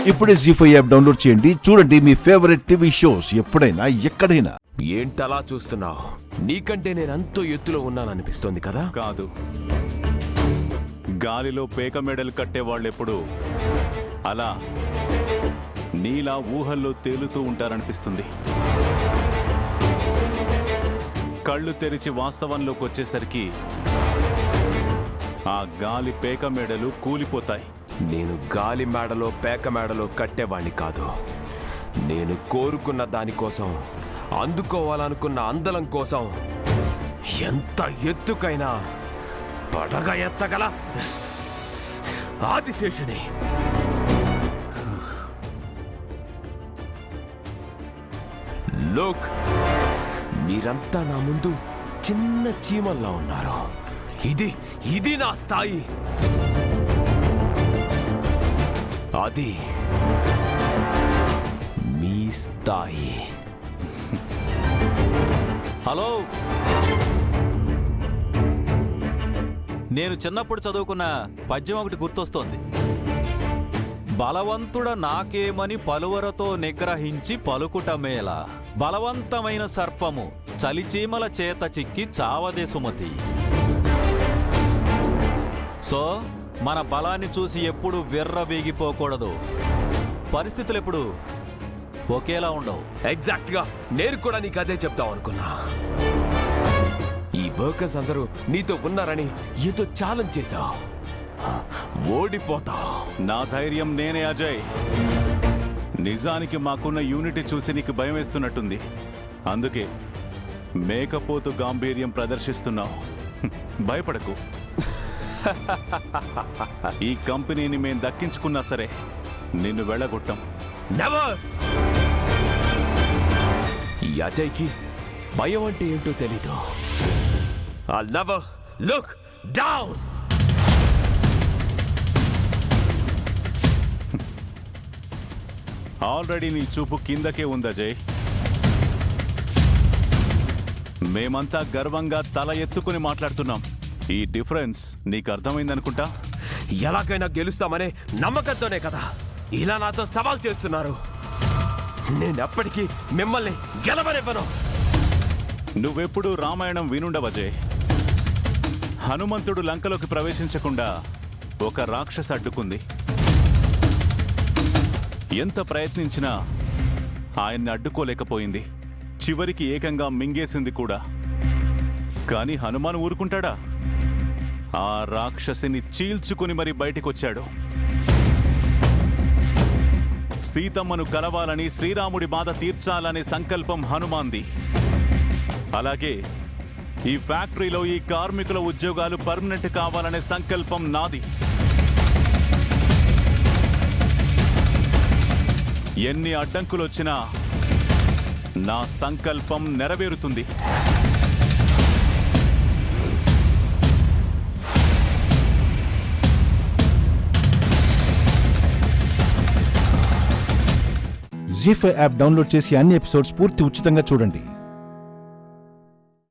ఇప్పుడే జీ5 app download చేయండి. చూడండి మీ ఫేవరెట్ టీవీ షోస్ ఎప్పుడైనా ఎక్కడైనా. ఏంటలా చూస్తున్నావు? నీకంటే నేనంతో ఎత్తులో ఉన్నాననిపిస్తోంది కదా? కాదు, గాలిలో పేక మెడలు కట్టేవాళ్ళెప్పుడు అలా నీలా ఊహల్లో తేలుతూ ఉంటారనిపిస్తుంది. కళ్ళు తెరిచి వాస్తవంలోకి వచ్చేసరికి ఆ గాలి పేక మెడలు కూలిపోతాయి. నేను గాలి మేడలో పేక మేడలో కట్టేవాణ్ణి కాదు. నేను కోరుకున్న దానికోసం, అందుకోవాలనుకున్న అందలం కోసం ఎంత ఎత్తుకైనా పడగ ఎత్తగల ఆదిశేషుని. లోక్, మీరంతా నా ముందు చిన్న చీమల్లా ఉన్నారు. ఇది నా స్థాయి. అది మీ స్థాయి. హలో, నేను చిన్నప్పుడు చదువుకున్న పద్యం ఒకటి గుర్తొస్తోంది. బలవంతుడ నాకేమని పలువరతో నిగ్రహించి పలుకుట మేల, బలవంతమైన సర్పము చలిచీమల చేత చిక్కి చావదే సుమతి. సో మన బలాన్ని చూసి ఎప్పుడు విర్రవీగిపోకూడదు. పరిస్థితులు ఎప్పుడు ఒకేలా ఉండవు. ఎగ్జాక్ట్ గా నేను కూడా నీకు అదే చెప్తావు అనుకున్నా. ఈ వర్కర్స్ అందరూ నీతో ఉన్నారని ఏదో ఛాలెంజ్ చేశావు. ఓడిపోతావు. నా ధైర్యం నేనే అజయ్. నిజానికి మాకున్న యూనిటీ చూసి నీకు భయం వేస్తున్నట్టుంది. అందుకే మేకపోతు గాంభీర్యం ప్రదర్శిస్తున్నావు. భయపడకు. ఈ కంపెనీని మేం దక్కించుకున్నా సరే నిన్ను వెళ్ళగొట్టాం. నెవర్. ఈ అజయ్కి భయం అంటే ఏంటో తెలీదు. I'll never look down. Already నీ చూపు కిందకే ఉంది అజయ్. మేమంతా గర్వంగా తల ఎత్తుకుని మాట్లాడుతున్నాం. ఈ డిఫరెన్స్ నీకు అర్థమైందనుకుంటా. ఎలాగైనా గెలుస్తామనే నమ్మకంతోనే కదా ఇలా నాతో సవాల్ చేస్తున్నారు. నేనెప్పటికీ మిమ్మల్ని గెలవనివ్వను. నువ్వెప్పుడు రామాయణం వినుండవజయ్. హనుమంతుడు లంకలోకి ప్రవేశించకుండా ఒక రాక్షస అడ్డుకుంది. ఎంత ప్రయత్నించినా ఆయన్ని అడ్డుకోలేకపోయింది. చివరికి ఏకంగా మింగేసింది కూడా. కానీ హనుమాన్ ఊరుకుంటాడా? ఆ రాక్షసిని చీల్చుకుని మరి బయటికొచ్చాడు. సీతమ్మను కలవాలని, శ్రీరాముడి బాధ తీర్చాలనే సంకల్పం హనుమాన్ది. అలాగే ఈ ఫ్యాక్టరీలో ఈ కార్మికుల ఉద్యోగాలు పర్మనెంట్ కావాలనే సంకల్పం నాది. ఎన్ని అడ్డంకులొచ్చినా నా సంకల్పం నెరవేరుతుంది. జీ5 యాప్ డౌన్లోడ్ చేసి అన్ని ఎపిసోడ్స్ పూర్తి ఉచితంగా చూడండి.